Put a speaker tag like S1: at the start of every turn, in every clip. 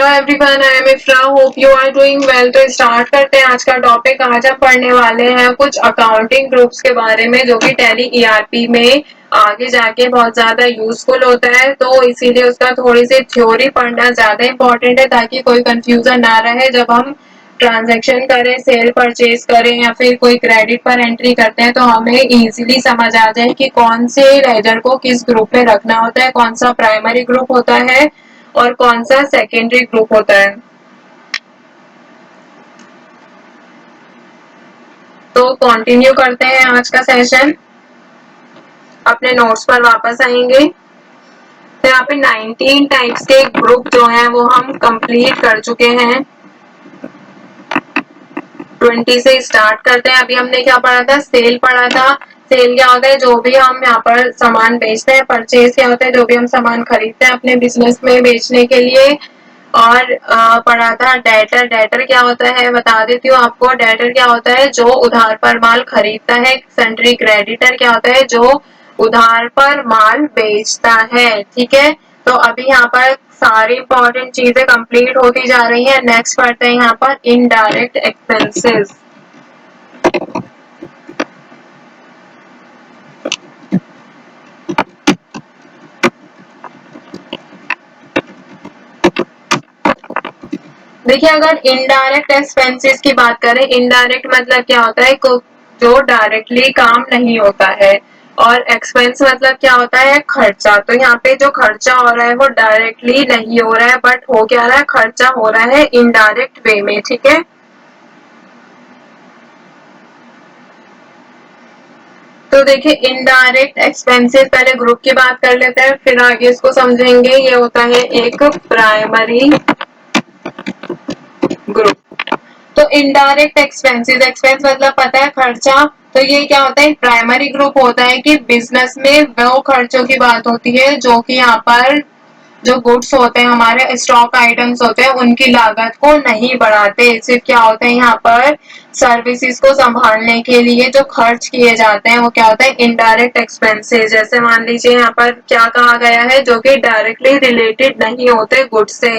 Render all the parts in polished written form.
S1: Hello everyone, I am Ifra, hope you are doing well. तो start करते हैं आज का टॉपिक। आज हम पढ़ने वाले हैं कुछ अकाउंटिंग ग्रुप्स के बारे में जो कि टैली ईआरपी में आगे जाके बहुत ज्यादा यूजफुल होता है। तो इसीलिए उसका थोड़ी सी थ्योरी पढ़ना ज्यादा इंपॉर्टेंट है ताकि कोई कंफ्यूजन ना रहे जब हम ट्रांजैक्शन करें, सेल परचेज करें या फिर कोई क्रेडिट पर एंट्री करते हैं तो हमें इजीली समझ आ जाए कि कौन से लेजर को किस ग्रुप में रखना होता है, कौन सा प्राइमरी ग्रुप होता है और कौन सा सेकेंडरी ग्रुप होता है। तो कंटिन्यू करते हैं आज का सेशन। अपने नोट्स पर वापस आएंगे। तो यहाँ पे 19 टाइप्स के ग्रुप जो हैं वो हम कंप्लीट कर चुके हैं। 20 से स्टार्ट करते हैं। अभी हमने क्या पढ़ा था? सेल पढ़ा था। सेल क्या होता है? जो भी हम यहाँ पर सामान बेचते हैं। परचेज क्या होता है? जो भी हम सामान खरीदते हैं अपने बिजनेस में बेचने के लिए। और पढ़ा था डेटर। डेटर क्या होता है बता देती हूँ आपको। डेटर क्या होता है? जो उधार पर माल खरीदता है। सेंट्री क्रेडिटर क्या होता है? जो उधार पर माल बेचता है। ठीक है, तो अभी यहाँ पर सारी इंपॉर्टेंट चीजें कंप्लीट होती जा रही हैं। नेक्स्ट पढ़ते हैं यहाँ पर इनडायरेक्ट एक्सपेंसेस। देखिए, अगर इनडायरेक्ट एक्सपेंसेस की बात करें, इनडायरेक्ट मतलब क्या होता है? जो डायरेक्टली काम नहीं होता है। और एक्सपेंस मतलब क्या होता है? खर्चा। तो यहाँ पे जो खर्चा हो रहा है वो डायरेक्टली नहीं हो रहा है, बट हो क्या रहा है? खर्चा हो रहा है इनडायरेक्ट वे में। ठीक है, तो देखिए इनडायरेक्ट एक्सपेंसेस, पहले ग्रुप की बात कर लेते हैं फिर आगे इसको समझेंगे। ये होता है एक प्राइमरी ग्रुप। तो इनडायरेक्ट एक्सपेंसेस, एक्सपेंस मतलब पता है खर्चा। तो ये क्या होता है? प्राइमरी ग्रुप होता है कि बिजनेस में वो खर्चों की बात होती है जो कि यहाँ पर जो गुड्स होते हैं, हमारे स्टॉक आइटम्स होते हैं, उनकी लागत को नहीं बढ़ाते। सिर्फ क्या होते हैं यहाँ पर? सर्विसेज को संभालने के लिए जो खर्च किए जाते हैं वो क्या होता है? Indirect expenses. जैसे मान लीजिए यहाँ पर क्या कहा गया है? जो कि डायरेक्टली रिलेटेड नहीं होते गुड्स से।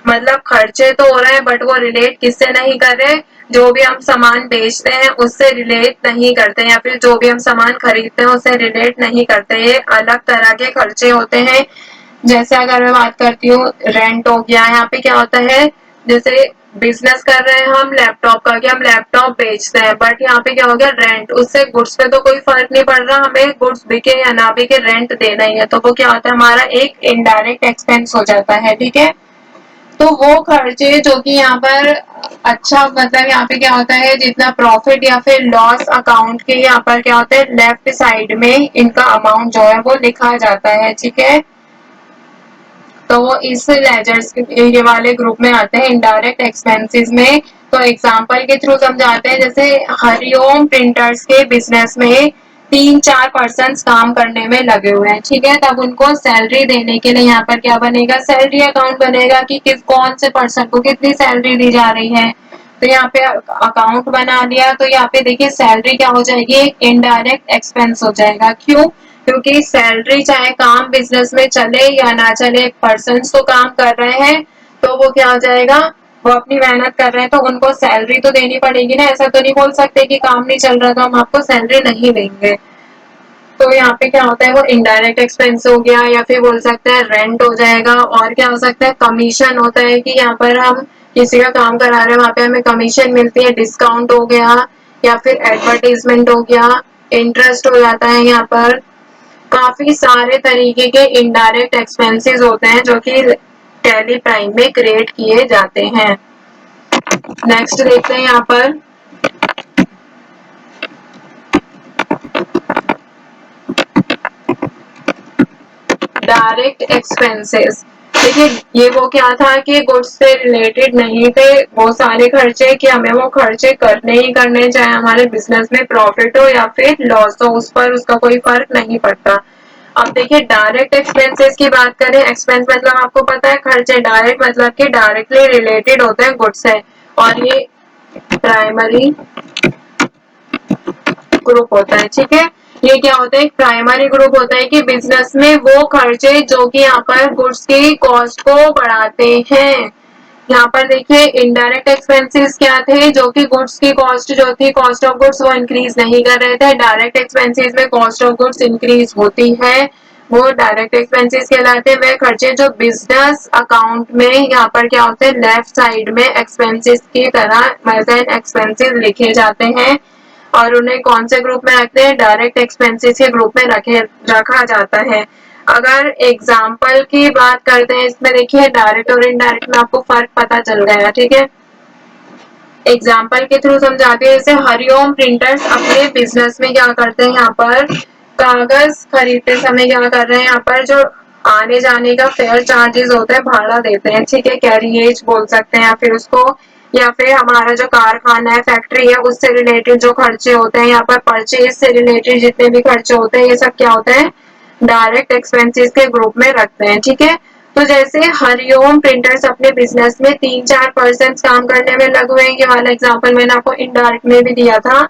S1: मतलब खर्चे तो हो रहे हैं बट वो रिलेट किससे नहीं कर रहे? जो भी हम सामान बेचते हैं उससे रिलेट नहीं करते, या फिर जो भी हम सामान खरीदते हैं उससे रिलेट नहीं करते। ये अलग तरह के खर्चे होते हैं। जैसे अगर मैं बात करती हूँ, रेंट हो गया। यहाँ पे क्या होता है? जैसे बिजनेस कर रहे हैं हम लैपटॉप का, कि हम लैपटॉप बेचते हैं, बट यहाँ पे क्या हो गया? रेंट। उससे गुड्स पे तो कोई फर्क नहीं पड़ रहा, हमें गुड्स बिके या ना बिके रेंट देना ही है। तो वो क्या होता है? हमारा एक इनडायरेक्ट एक्सपेंस हो जाता है। ठीक है, तो वो खर्चे जो कि यहाँ पर अच्छा, मतलब यहाँ पे क्या होता है? जितना प्रॉफिट या फिर लॉस अकाउंट के यहाँ पर क्या होता है? लेफ्ट साइड में इनका अमाउंट जो है वो लिखा जाता है। ठीक है, तो वो इस लेजर्स ये वाले ग्रुप में आते हैं इनडायरेक्ट एक्सपेंसेस में। तो एग्जांपल के थ्रू समझाते हैं। जैसे हरिओम प्रिंटर्स के बिजनेस में 3-4 पर्सन काम करने में लगे हुए हैं। ठीक है, तब उनको सैलरी देने के लिए यहाँ पर क्या बनेगा? सैलरी अकाउंट बनेगा कि किस कौन से पर्सन को कितनी सैलरी दी जा रही है। तो यहाँ पे अकाउंट बना दिया। तो यहाँ पे देखिए सैलरी क्या हो जाएगी? इनडायरेक्ट एक्सपेंस हो जाएगा। क्यों? क्योंकि सैलरी चाहे काम बिजनेस में चले या ना चले, पर्सन तो काम कर रहे हैं, तो वो क्या हो जाएगा? वो अपनी मेहनत कर रहे हैं तो उनको सैलरी तो देनी पड़ेगी ना। ऐसा तो नहीं बोल सकते कि काम नहीं चल रहा तो हम आपको सैलरी नहीं देंगे। तो यहाँ पे क्या होता है? वो इनडायरेक्ट एक्सपेंस हो गया, या फिर बोल सकते हैं रेंट हो जाएगा। और क्या हो सकता है? कमीशन होता है कि यहाँ पर हम किसी का काम करा रहे हैं, वहां पे हमें कमीशन मिलती है, डिस्काउंट हो गया, या फिर एडवर्टीजमेंट हो गया, इंटरेस्ट हो जाता है। यहाँ पर काफी सारे तरीके के इनडायरेक्ट एक्सपेंसेस होते हैं जो कि टैली प्राइम में क्रिएट किए जाते हैं। नेक्स्ट देखते हैं यहाँ पर डायरेक्ट एक्सपेंसेस। देखिए ये वो क्या था कि गुड्स से रिलेटेड नहीं थे वो सारे खर्चे, कि हमें वो खर्चे करने ही करने, चाहे हमारे बिजनेस में प्रॉफिट हो या फिर लॉस हो, उस पर उसका कोई फर्क नहीं पड़ता। अब देखिए डायरेक्ट एक्सपेंसेस की बात करें। एक्सपेंस मतलब आपको पता है खर्चे, डायरेक्ट मतलब कि डायरेक्टली रिलेटेड होते हैं गुड्स से। और ये प्राइमरी ग्रुप होता है। ठीक है, ये क्या होता है? एक प्राइमरी ग्रुप होता है कि बिजनेस में वो खर्चे जो कि यहाँ पर गुड्स की कॉस्ट को बढ़ाते हैं। यहाँ पर देखिए इनडायरेक्ट एक्सपेंसेस क्या थे, जो कि गुड्स की कॉस्ट जो थी, कॉस्ट ऑफ गुड्स, वो इंक्रीज नहीं कर रहे थे। डायरेक्ट एक्सपेंसेस में कॉस्ट ऑफ गुड्स इंक्रीज होती है, वो डायरेक्ट एक्सपेंसेस कहलाते हैं। वह खर्चे जो बिजनेस अकाउंट में यहाँ पर क्या होते हैं, लेफ्ट साइड में एक्सपेंसेस की तरह मतलब एक्सपेंसेस लिखे जाते हैं और उन्हें कौन से ग्रुप में रखते हैं, डायरेक्ट एक्सपेंसेस के ग्रुप में रखा जाता है। अगर एग्जाम्पल की बात करते हैं इसमें, देखिए डायरेक्ट और इनडायरेक्ट में आपको फर्क पता चल गया, ठीक है। एग्जाम्पल के थ्रू समझाते हैं। जैसे हरिओम प्रिंटर्स अपने बिजनेस में क्या करते हैं, यहाँ पर कागज खरीदते समय क्या कर रहे हैं, यहाँ पर जो आने जाने का फेयर चार्जेस होता है, भाड़ा देते हैं, ठीक है, कैरिएज बोल सकते हैं या फिर उसको, या फिर हमारा जो कारखाना है, फैक्ट्री है, उससे रिलेटेड जो खर्चे होते हैं, यहाँ पर परचेज से रिलेटेड जितने भी खर्चे होते हैं, ये सब क्या होते हैं, डायरेक्ट एक्सपेंसेस के ग्रुप में रखते हैं, ठीक है। तो जैसे हरिओम प्रिंटर्स अपने बिजनेस में 3-4% काम करने में लगे हुए हैं, ये वाला एग्जांपल मैंने आपको इनडायरेक्ट में भी दिया था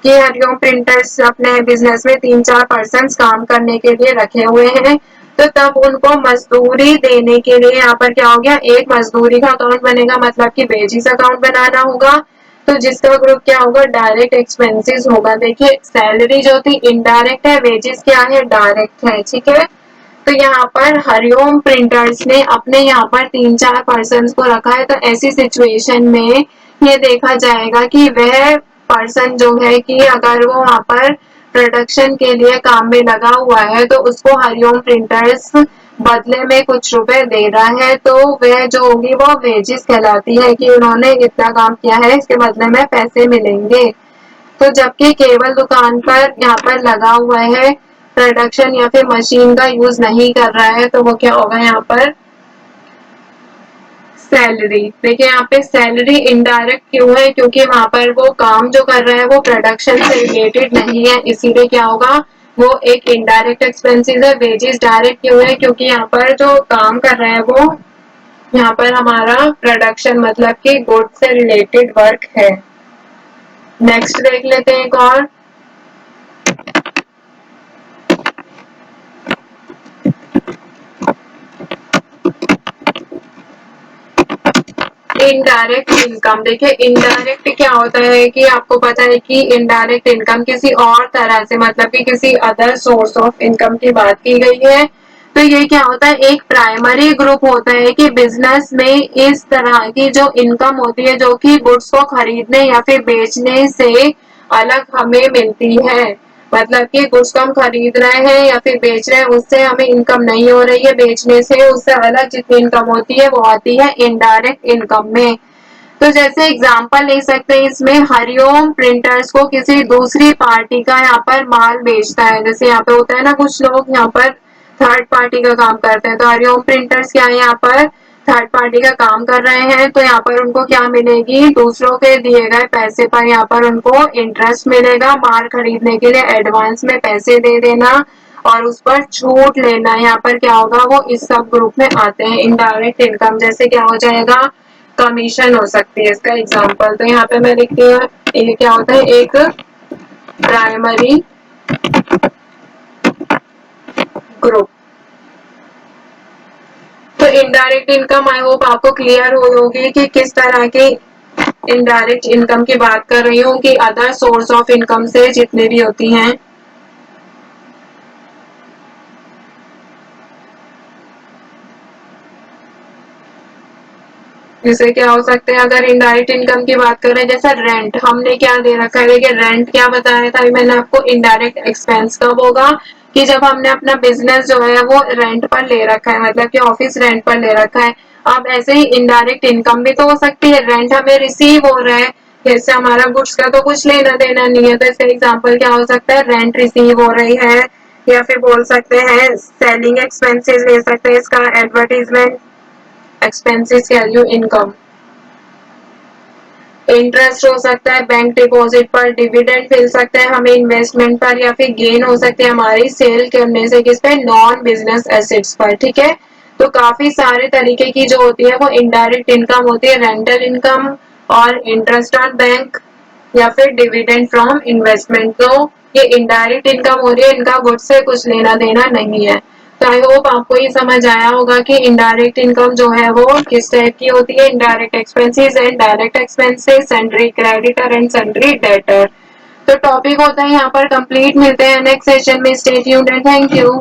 S1: कि हरिओम प्रिंटर्स अपने बिजनेस में 3-4% काम करने के लिए रखे हुए हैं। तो तब उनको मजदूरी देने के लिए यहाँ पर क्या हो गया, एक मजदूरी का अकाउंट बनेगा, मतलब कि वेजेस अकाउंट बनाना होगा। तो जिसका ग्रुप क्या होगा, डायरेक्ट एक्सपेंसेस होगा। देखिए सैलरी जो थी इनडायरेक्ट है, वेजेस क्या है, डायरेक्ट है, ठीक है। तो यहाँ पर हरिओम प्रिंटर्स ने अपने यहाँ पर 3-4% को रखा है। तो ऐसी सिचुएशन में ये देखा जाएगा कि वह पर्सन जो है कि अगर वो वहां पर प्रोडक्शन के लिए काम में लगा हुआ है, तो उसको हरिओम प्रिंटर्स बदले में कुछ रुपए दे रहा है, तो वह जो होगी वो वेजेस कहलाती है कि उन्होंने इतना काम किया है, इसके बदले में पैसे मिलेंगे। तो जबकि केवल दुकान पर यहाँ पर लगा हुआ है, प्रोडक्शन या फिर मशीन का यूज नहीं कर रहा है, तो वो क्या होगा यहाँ पर, सैलरी। देखिए यहाँ पे सैलरी इनडायरेक्ट क्यों है, क्योंकि वहां पर वो काम जो कर रहा है वो प्रोडक्शन से रिलेटेड नहीं है, इसीलिए क्या होगा, वो एक इनडायरेक्ट एक्सपेंसेस है। वेजेस डायरेक्ट क्यों है, क्योंकि यहाँ पर जो काम कर रहा है वो यहाँ पर हमारा प्रोडक्शन मतलब कि गुड से रिलेटेड वर्क है। नेक्स्ट देख लेते हैं एक और। Indirect income. देखिए इनडायरेक्ट क्या होता है कि आपको पता है कि इनडायरेक्ट इनकम किसी और तरह से मतलब कि किसी अदर सोर्स ऑफ इनकम की बात की गई है। तो ये क्या होता है, एक प्राइमरी ग्रुप होता है कि बिजनेस में इस तरह की जो इनकम होती है जो कि गुड्स को खरीदने या फिर बेचने से अलग हमें मिलती है। मतलब कि गुड्स को हम खरीद रहे हैं या फिर बेच रहे हैं, उससे हमें इनकम नहीं हो रही है, बेचने से उससे अलग जितनी इनकम होती है वो आती है इनडायरेक्ट इनकम में। तो जैसे एग्जांपल ले सकते हैं इसमें, हरिओम प्रिंटर्स को किसी दूसरी पार्टी का यहाँ पर माल बेचता है। जैसे यहाँ पे होता है ना, कुछ लोग यहाँ पर थर्ड पार्टी का काम करते हैं, तो हरिओम प्रिंटर्स क्या है, यहाँ पर थर्ड पार्टी का काम कर रहे हैं। तो यहाँ पर उनको क्या मिलेगी, दूसरों के दिए गए पैसे पर यहाँ पर उनको इंटरेस्ट मिलेगा। माल खरीदने के लिए एडवांस में पैसे दे देना और उस पर छूट लेना, यहाँ पर क्या होगा, वो इस सब ग्रुप में आते हैं इनडायरेक्ट इनकम। जैसे क्या हो जाएगा, कमीशन हो सकती है इसका एग्जांपल। तो यहाँ पे मैं लिखती हूँ, ये क्या होता है, एक प्राइमरी ग्रुप। तो इनडायरेक्ट इनकम आई होप आपको क्लियर हो होगी कि किस तरह की इनडायरेक्ट इनकम की बात कर रही हूँ, कि अदर सोर्स ऑफ इनकम से जितनी भी होती हैं। जैसे क्या हो सकते हैं, अगर इनडायरेक्ट इनकम की बात करें, जैसा रेंट हमने क्या दे रखा है। देखिए रेंट क्या बताया था मैंने आपको, इनडायरेक्ट एक्सपेंस कब होगा, कि जब हमने अपना बिजनेस जो है वो रेंट पर ले रखा है, मतलब कि ऑफिस रेंट पर ले रखा है। अब ऐसे ही इनडायरेक्ट इनकम भी तो हो सकती है, रेंट हमें रिसीव हो रहा है, जैसे हमारा गुड्स का तो कुछ लेना देना नहीं है, तो इसका एग्जाम्पल क्या हो सकता है, रेंट रिसीव हो रही है, या फिर बोल सकते हैं सेलिंग एक्सपेंसेस ले सकते हैं इसका, advertisement expenses value income. Interest हो सकता है बैंक डिपॉजिट पर, डिविडेंड मिल सकता है हमें इन्वेस्टमेंट पर, या फिर गेन हो सकते हैं हमारी सेल करने से किस पे, नॉन बिजनेस एसेट्स पर, ठीक है। तो काफी सारे तरीके की जो होती है वो इनडायरेक्ट इनकम होती है, रेंटल इनकम और इंटरेस्ट ऑन बैंक या फिर डिविडेंड फ्रॉम इन्वेस्टमेंट। तो ये इनडायरेक्ट इनकम हो रही है, इनका गुड से कुछ लेना देना नहीं है। तो आई होप आपको ये समझ आया होगा कि इनडायरेक्ट इनकम जो है वो किस टाइप की होती है, indirect expenses and direct expenses, sundry creditor and sundry debtor. तो टॉपिक होता है यहाँ पर कंप्लीट। मिलते हैं नेक्स्ट सेशन में। Stay tuned and thank you.